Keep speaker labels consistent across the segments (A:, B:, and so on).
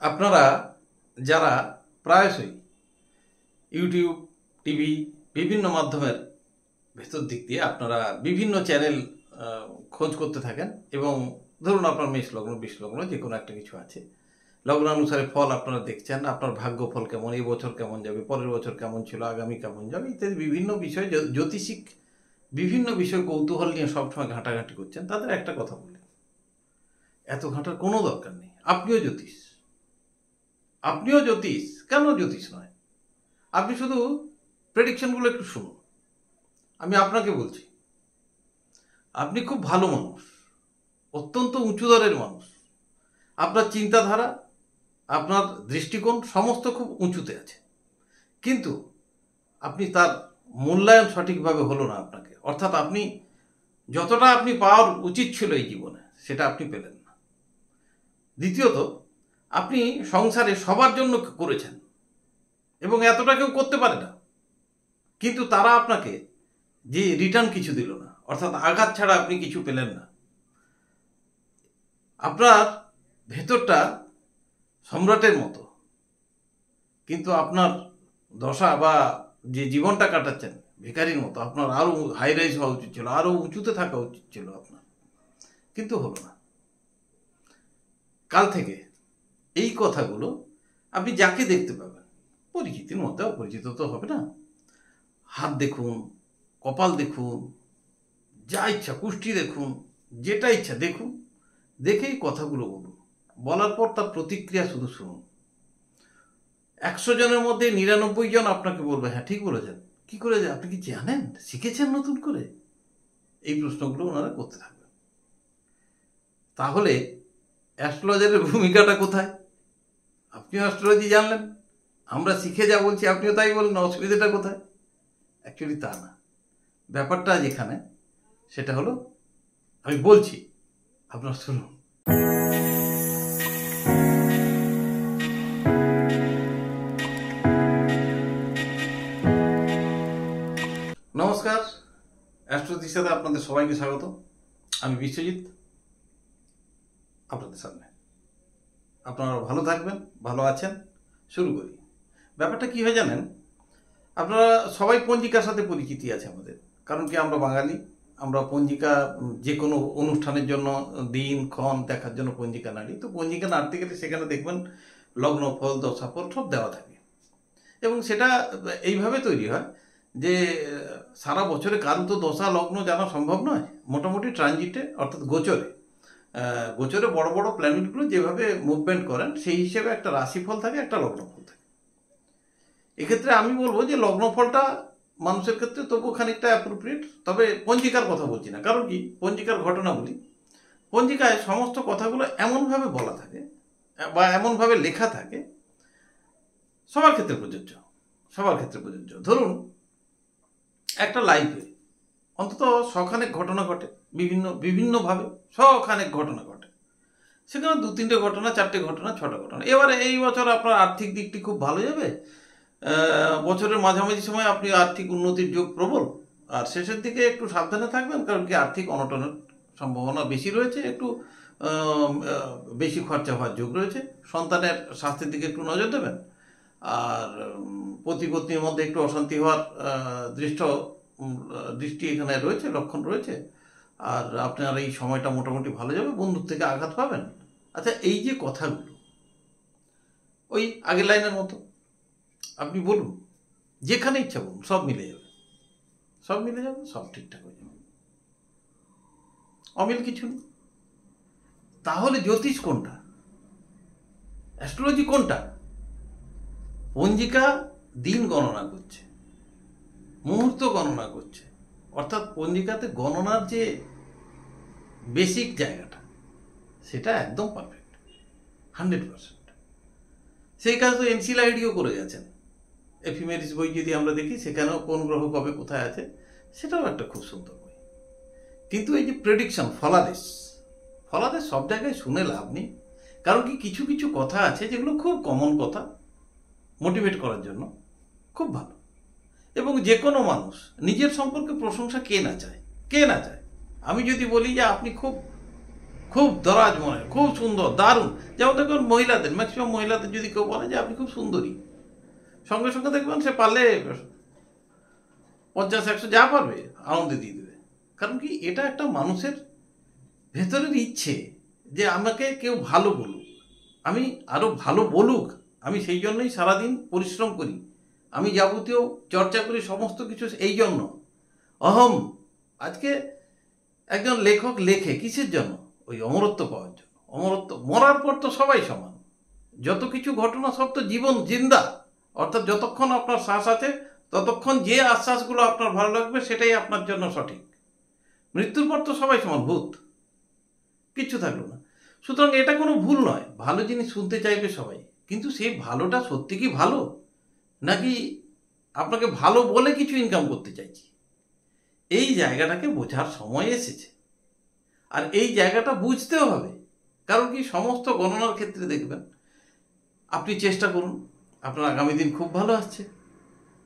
A: আপনারা যারা প্রায়শই ইউটিউব, টিভি বিভিন্ন মাধ্যমের ভেতর দিক দিয়ে আপনারা বিভিন্ন চ্যানেল খোঁজ করতে থাকেন এবং ধরুন আপনার মেষ লগ্ন, বৃষ লগ্ন যে কোনো একটা কিছু আছে, লগ্নানুসারে ফল আপনারা দেখছেন, আপনার ভাগ্য ফল কেমন, এই বছর কেমন যাবে, পরের বছর কেমন ছিল, আগামী কেমন যাবে ইত্যাদি বিভিন্ন বিষয়, জ্যোতিষিক বিভিন্ন বিষয় কৌতূহল নিয়ে সবসময় ঘাঁটাঘাঁটি করছেন। তাদের একটা কথা বলি, এত ঘাঁটার কোনো দরকার নেই। আপনিও জ্যোতিষ, কেন জ্যোতিষ নয়? আপনি শুধু প্রেডিকশনগুলো একটু শুনুন। আমি আপনাকে বলছি, আপনি খুব ভালো মানুষ, অত্যন্ত উঁচু দরের মানুষ, আপনার চিন্তাধারা, আপনার দৃষ্টিকোণ সমস্ত খুব উঁচুতে আছে, কিন্তু আপনি তার মূল্যায়ন সঠিকভাবে হলো না আপনাকে। অর্থাৎ আপনি যতটা আপনি পাওয়ার উচিত ছিল এই জীবনে সেটা আপনি পেলেন না। দ্বিতীয়ত, আপনি সংসারে সবার জন্য করেছেন এবং এতটা কেউ করতে পারে না, কিন্তু তারা আপনাকে যে রিটার্ন কিছু দিল না, অর্থাৎ আঘাত ছাড়া আপনি কিছু পেলেন না। আপনার ভেতরটা সম্রাটের মতো, কিন্তু আপনার দশা বা যে জীবনটা কাটাচ্ছেন ভিখারির মতো। আপনার আরও হাই রাইজ হওয়া উচিত ছিল, আরও উঁচুতে থাকা উচিত ছিল আপনার, কিন্তু হলো না। কাল থেকে এই কথাগুলো আপনি যাকে দেখতে পাবেন, পরিচিতির মধ্যে, অপরিচিত তো হবে না, হাত দেখুন, কপাল দেখুন, যা ইচ্ছা কুষ্টি দেখুন, যেটা ইচ্ছা দেখুন, দেখেই কথাগুলো বলুন। বলার পর তার প্রতিক্রিয়া শুধু শুনুন। 100 জনের মধ্যে 99 জন আপনাকে বলবে হ্যাঁ ঠিক বলেছেন। কি করে, আপনি কি জানেন, শিখেছেন নতুন করে? এই প্রশ্নগুলো ওনারা করতে থাকবেন। তাহলে অ্যাস্ট্রোলজারের ভূমিকাটা কোথায়? আপনিও অ্যাস্ট্রোলজি জানলেন, আমরা শিখে যা বলছি আপনিও তাই বলেন, অসুবিধাটা কোথায়? অ্যাকচুয়ালি তা না। ব্যাপারটা যেখানে সেটা হলো, আমি বলছি, আপনার শুনুন। নমস্কার, অ্যাস্ট্রোলজির সাথে আপনাদের সবাইকে স্বাগত। আমি বিশ্বজিৎ আপনাদের সামনে। আপনারা ভালো থাকবেন, ভালো আছেন। শুরু করি। ব্যাপারটা কি হয় জানেন, আপনারা সবাই পঞ্জিকার সাথে পরিচিতি আছে আমাদের, কারণ কি আমরা বাঙালি, আমরা পঞ্জিকা যে কোনো অনুষ্ঠানের জন্য দিন ক্ষণ দেখার জন্য পঞ্জিকা নাড়ি। তো পঞ্জিকা নাড়তে গেলে সেখানে দেখবেন লগ্নফল, দশাফল সব দেওয়া থাকে, এবং সেটা এইভাবে তৈরি হয় যে সারা বছরে কারো তো দশা লগ্ন জানা সম্ভব নয়। মোটামুটি ট্রানজিটে, অর্থাৎ গোচরে বড় বড় প্ল্যানেটগুলো যেভাবে মুভমেন্ট করেন সেই হিসেবে একটা রাশিফল থাকে, একটা লগ্নফল থাকে। এক্ষেত্রে আমি বলবো যে লগ্নফলটা মানুষের ক্ষেত্রে তবুও খানিকটা অ্যাপ্রোপ্রিয়েট, তবে পঞ্জিকার কথা বলছি না। কারণ কি, পঞ্জিকার ঘটনা বলি, পঞ্জিকায় সমস্ত কথাগুলো এমনভাবে বলা থাকে বা এমনভাবে লেখা থাকে, সবার ক্ষেত্রে প্রযোজ্য। ধরুন একটা লাইফে অন্তত শখানেক ঘটনা ঘটে, বিভিন্নভাবে শখানেক ঘটনা ঘটে। সেখানে 2-3টে ঘটনা, 4টে ঘটনা, 6টা ঘটনা। এবারে এই বছর আপনার আর্থিক দিকটি খুব ভালো যাবে, বছরের মাঝামাঝি সময় আপনি আর্থিক উন্নতির যোগ প্রবল, আর শেষের দিকে একটু সাবধানে থাকবেন, কারণ কি আর্থিক অনটনের সম্ভাবনা বেশি রয়েছে, একটু বেশি খরচা হওয়ার যোগ রয়েছে। সন্তানের স্বাস্থ্যের দিকে একটু নজর দেবেন, আর পতি পত্নীর মধ্যে একটু অশান্তি হওয়ার দৃষ্টি এখানে রয়েছে, লক্ষণ রয়েছে। আর আপনার এই সময়টা মোটামুটি ভালো যাবে, বন্ধুর থেকে আঘাত পাবেন। আচ্ছা, এই যে কথাগুলো ওই আগের লাইনের মতো আপনি বলুন, যেখানে ইচ্ছা বলুন, সব মিলে যাবে, সব ঠিকঠাক হয়ে যাবে, অমিল কিছু নেই। তাহলে জ্যোতিষ কোনটা, অ্যাস্ট্রোলজি কোনটা? পঞ্জিকা দিন গণনা করছে, মুহূর্ত গণনা করছে, অর্থাৎ পঞ্জিকাতে গণনার যে বেসিক জায়গাটা সেটা একদম পারফেক্ট, 100%। সেই কাজ তো এনসিএলআইডিও করে গেছেন। এফিমেরিস বই যদি আমরা দেখি, সেখানেও কোন গ্রহ কবে কোথায় আছে সেটাও একটা খুব সুন্দর বই। কিন্তু এই যে প্রেডিকশন, ফলাদেশ সব জায়গায় শুনে লাভ নেই। কারণ কি, কিছু কিছু কথা আছে যেগুলো খুব কমন কথা, মোটিভেট করার জন্য খুব ভালো। এবং যে কোনো মানুষ নিজের সম্পর্কে প্রশংসা কে না চায়। আমি যদি বলি যে আপনি খুব খুব দরাজ মনে, খুব সুন্দর, দারুণ। যেমন দেখবেন মহিলাদের, ম্যাক্সিমাম মহিলাদের যদি কেউ বলে যে আপনি খুব সুন্দরী, সঙ্গে সঙ্গে দেখবেন সে পারলে 50-100 যা পারবে আনন্দ দিয়ে দেবে। কারণ কি, এটা একটা মানুষের ভেতরের ইচ্ছে যে আমাকে কেউ ভালো বলুক, আমি আরো ভালো বলুক। আমি সেই জন্যই সারাদিন পরিশ্রম করি, আমি যাবতীয় চর্চা করি, সমস্ত কিছু এই জন্য। অহম। আজকে একজন লেখক লেখে কিসের জন্য? ওই অমরত্ব পাওয়ার জন্য। অমরত্ব, মরার পর তো সবাই সমান, যত কিছু ঘটনা সব তো জীবন জিন্দা, অর্থাৎ যতক্ষণ আপনার শ্বাস আছে ততক্ষণ যে আশ্বাসগুলো আপনার ভালো লাগবে সেটাই আপনার জন্য সঠিক। মৃত্যুর পর তো সবাই সমান, ভূত, কিচ্ছু থাকলো না। সুতরাং এটা কোনো ভুল নয়, ভালো জিনিস শুনতে চাইবে সবাই, কিন্তু সেই ভালোটা সত্যি কি ভালো, নাকি আপনাকে ভালো বলে কিছু ইনকাম করতে চাইছি, এই জায়গাটাকে বোঝার সময় এসেছে। আর এই জায়গাটা বুঝতেও হবে। কারণ কি, সমস্ত গণনার ক্ষেত্রে দেখবেন, আপনি চেষ্টা করুন, আপনার আগামী দিন খুব ভালো আসছে,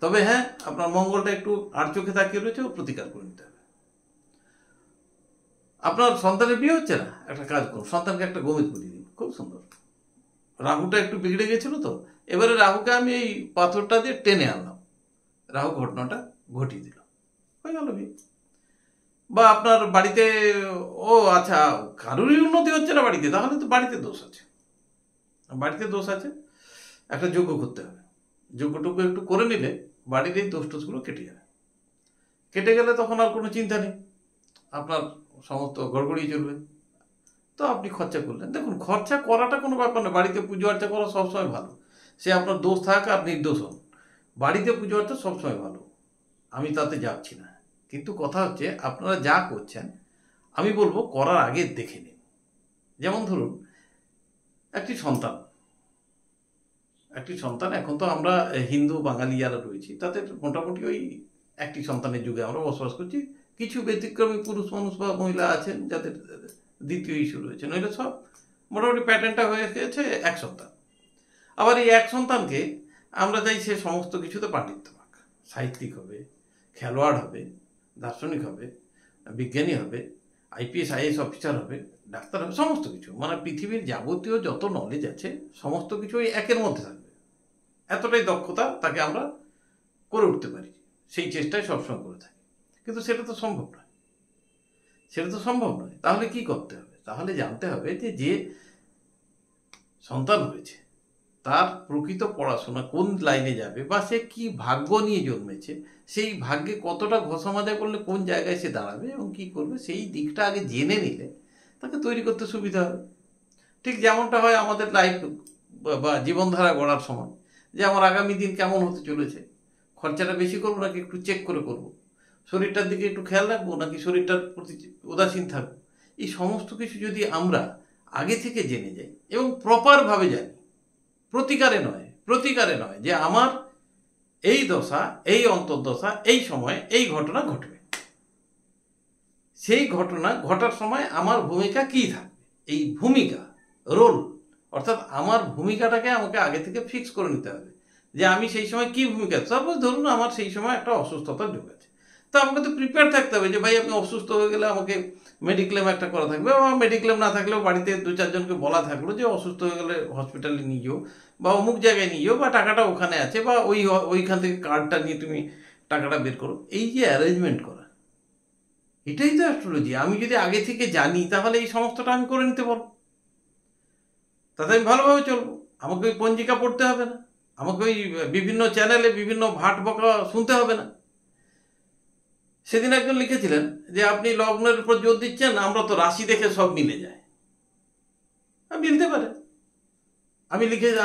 A: তবে হ্যাঁ, আপনার মঙ্গলটা একটু আর চোখে তাকিয়ে রয়েছে, ও প্রতিকার করে নিতে হবে। আপনার সন্তানের বিয়ে হচ্ছে না, একটা কাজ করুন, সন্তানকে একটা গোমিত পরিয়ে দিন, খুব সুন্দর। রাহুটা একটু বিগড়ে গেছিল তো, এবারে রাহুকে আমি এই পাথরটা দিয়ে টেনে আনলাম, রাহু ঘটনাটা ঘটিয়ে দিল, হয়ে গেল বিয়ে। বা আপনার বাড়িতে, ও আচ্ছা, কারোরই উন্নতি হচ্ছে না বাড়িতে, তাহলে তো বাড়িতে দোষ আছে, বাড়িতে দোষ আছে, একটা যজ্ঞ করতে হবে। যজ্ঞটুকু একটু করে নিলে বাড়ির এই দোষ টোষগুলো কেটে যাবে। কেটে গেলে তখন আর কোনো চিন্তা নেই, আপনার সমস্ত গড়গড়িয়ে চলবে। তো আপনি খরচা করলেন, দেখুন খরচা করাটা কোনো ব্যাপার না, বাড়িতে পুজো আর্চা করা সবসময় ভালো, সে আপনার দোষ থাক আর নির্দোষ হন, বাড়িতে পুজো আর্চা সবসময় ভালো, আমি তাতে যাচ্ছি না। কিন্তু কথা হচ্ছে, আপনারা যা করছেন আমি বলবো করার আগে দেখে নিন। যেমন ধরুন, একটি সন্তান, এখন তো আমরা হিন্দু বাঙালি যারা রয়েছি তাদের মোটামুটি ওই একটি সন্তানের যুগে আমরা বসবাস করছি। কিছু ব্যতিক্রমী পুরুষ মানুষ বা মহিলা আছেন যাদের দ্বিতীয় ইস্যু রয়েছে, নইলে সব মোটামুটি প্যাটার্নটা হয়ে গেছে এক সন্তান। আবার এই এক সন্তানকে আমরা চাই সে সমস্ত কিছুতে পাণ্ডিত্য পাক, সাহিত্যিক হবে, খেলোয়াড় হবে, দার্শনিক হবে, বিজ্ঞানী হবে, আইপিএস আইএস অফিসার হবে, ডাক্তার হবে, সমস্ত কিছু, মানে পৃথিবীর যাবতীয় যত নলেজ আছে সমস্ত কিছু ওই একের মধ্যে থাকবে, এতটাই দক্ষতা তাকে আমরা করে উঠতে পারি, সেই চেষ্টায় সবসময় করে থাকি। কিন্তু সেটা তো সম্ভব নয়, তাহলে কি করতে হবে? তাহলে জানতে হবে যে সন্তান হয়েছে তার প্রকৃত পড়াশোনা কোন লাইনে যাবে, বা সে কি ভাগ্য নিয়ে জন্মেছে, সেই ভাগ্যে কতটা ঘষা মাজা করলে কোন জায়গায় সে দাঁড়াবে এবং কি করবে, সেই দিকটা আগে জেনে নিলে তাকে তৈরি করতে সুবিধা হবে। ঠিক যেমনটা হয় আমাদের লাইফ বা জীবনধারা গড়ার সময়, যে আমার আগামী দিন কেমন হতে চলেছে, খরচাটা বেশি করবো নাকি একটু চেক করে করবো, শরীরটার দিকে একটু খেয়াল রাখবো নাকি শরীরটার প্রতি উদাসীন থাকবো, এই সমস্ত কিছু যদি আমরা আগে থেকে জেনে যাই এবং প্রপারভাবে জানি, প্রতিকারে নয় যে আমার এই দশা, এই অন্তর্দশা, এই সময় এই ঘটনা ঘটবে, সেই ঘটনা ঘটার সময় আমার ভূমিকা কি থাকবে, এই ভূমিকা, রোল, অর্থাৎ আমার ভূমিকাটাকে আমাকে আগে থেকে ফিক্স করে নিতে হবে যে আমি সেই সময় কি ভূমিকা। সাপোজ ধরুন আমার সেই সময় একটা অসুস্থতার যোগ আছে, তো আমাকে তো প্রিপেয়ার থাকতে হবে যে ভাই আমি অসুস্থ হয়ে গেলে আমাকে মেডিক্লেম একটা করা থাকবে, বা মেডিক্লেম না থাকলেও বাড়িতে 2-4 জনকে বলা থাকলো যে অসুস্থ হয়ে গেলে হসপিটালে নিয়ে যাও, বা অমুক জায়গায় নিয়ে যাও, বা টাকাটা ওখানে আছে, বা ওইখান থেকে কার্ডটা নিয়ে তুমি টাকাটা বের করো, এই যে অ্যারেঞ্জমেন্ট করা, এটাই তো অ্যাস্ট্রোলজি। আমি যদি আগে থেকে জানি তাহলে এই সমস্তটা আমি করে নিতে পারবো, তাতে আমি ভালোভাবে চলবো, আমাকে ওই পঞ্জিকা পড়তে হবে না, আমাকে ওই বিভিন্ন চ্যানেলে বিভিন্ন ভাট বকা শুনতে হবে না। সেদিন একজন লিখেছিলেন যে আপনি লগ্নের উপর জোর দিচ্ছেন, আমরা তো রাশি দেখে সব মিলে যায়। মিলতে পারে,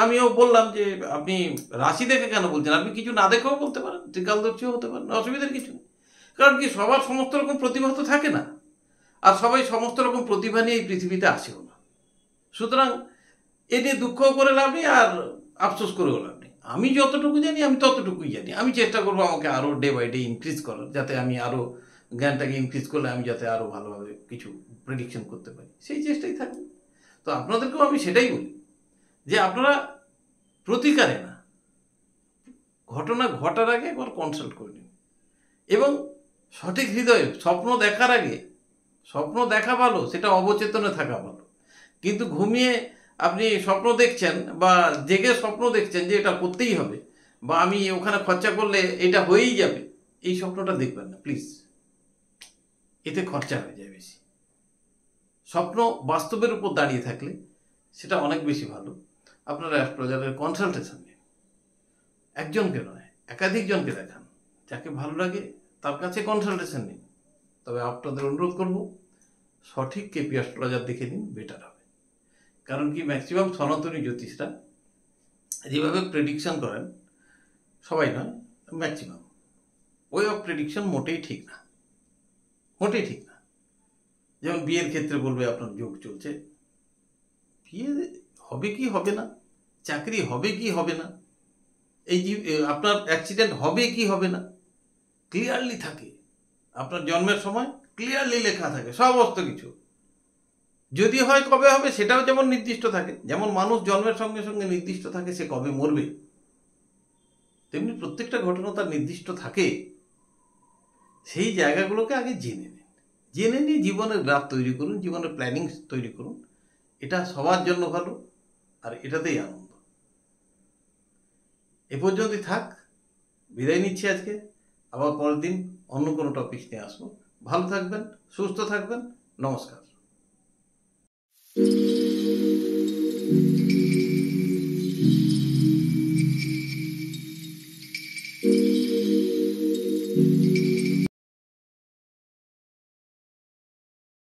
A: আমিও বললাম যে আপনি রাশি দেখে কেন বলছেন, আপনি কিছু না দেখেও বলতে পারেন, ত্রিকালদর্শীও হতে পারেন, অসুবিধার কিছু নেই। কারণ কি, সবার সমস্ত রকম প্রতিভা তো থাকে না, আর সবাই সমস্ত রকম প্রতিভা নিয়ে এই পৃথিবীতে আসেও না। সুতরাং এ নিয়ে দুঃখ করে লাভ নেই আর আফসোস করেও লাভ নেই। আমি যতটুকু জানি আমি ততটুকুই জানি, আমি চেষ্টা করবো আমাকে আরও ডে বাই ডে ইনক্রিজ করার, যাতে আমি আরও জ্ঞানটাকে ইনক্রিজ করলে আমি যাতে আরও ভালোভাবে কিছু প্রেডিকশন করতে পারি, সেই চেষ্টাই থাকবে। তো আপনাদেরকেও আমি সেটাই বলি যে আপনারা প্রতিকারে না, ঘটনা ঘটার আগে একবার কনসাল্ট করে নিন, এবং সঠিক হৃদয়ে স্বপ্ন দেখার আগে স্বপ্ন দেখা ভালো, সেটা অবচেতনে থাকা ভালো। কিন্তু ঘুমিয়ে আপনি স্বপ্ন দেখছেন বা জেগে স্বপ্ন দেখছেন যে এটা করতেই হবে, বা আমি ওখানে খরচা করলে এটা হয়েই যাবে, এই স্বপ্নটা দেখবেন না প্লিজ। এতে খরচা হয়ে যায় বেশি। স্বপ্ন বাস্তবের উপর দাঁড়িয়ে থাকলে সেটা অনেক বেশি ভালো। আপনারা অ্যাস্ট্রোলজারের কনসালটেশন নিন, একজনকে নয় একাধিকজনকে দেখান, যাকে ভালো লাগে তার কাছে কনসালটেশন নিন। তবে আপনাদের অনুরোধ করব, সঠিক কেপি অ্যাস্ট্রোলজার দেখে নিন, বেটার হবে। কারণ কি, ম্যাক্সিমাম সনাতনী জ্যোতিষরা যেভাবে প্রেডিকশন করেন, সবাই নয় ম্যাক্সিমাম, ওয়ে অফ প্রেডিকশন মোটেই ঠিক না, মোটেই ঠিক না। যেমন বিয়ের ক্ষেত্রে বলবে আপনার যোগ চলছে, বিয়ে হবে কি হবে না, চাকরি হবে কি হবে না, এই যে আপনার অ্যাক্সিডেন্ট হবে কি হবে না, ক্লিয়ারলি থাকে। আপনার জন্মের সময় ক্লিয়ারলি লেখা থাকে সমস্ত কিছু। যদি হয় কবে হবে সেটাও যেমন নির্দিষ্ট থাকে, যেমন মানুষ জন্মের সঙ্গে সঙ্গে নির্দিষ্ট থাকে সে কবে মরবে, তেমনি প্রত্যেকটা ঘটনা তার নির্দিষ্ট থাকে। সেই জায়গাগুলোকে আগে জেনে নিন, জেনে নিয়ে জীবনের গ্রাফ তৈরি করুন, জীবনের প্ল্যানিং তৈরি করুন। এটা সবার জন্য ভালো, আর এটাতেই আনন্দ। এ পর্যন্তই থাক, বিদায় নিচ্ছি আজকে। আবার পরের দিন অন্য কোনো টপিক নিয়ে আসবো। ভালো থাকবেন, সুস্থ থাকবেন, নমস্কার।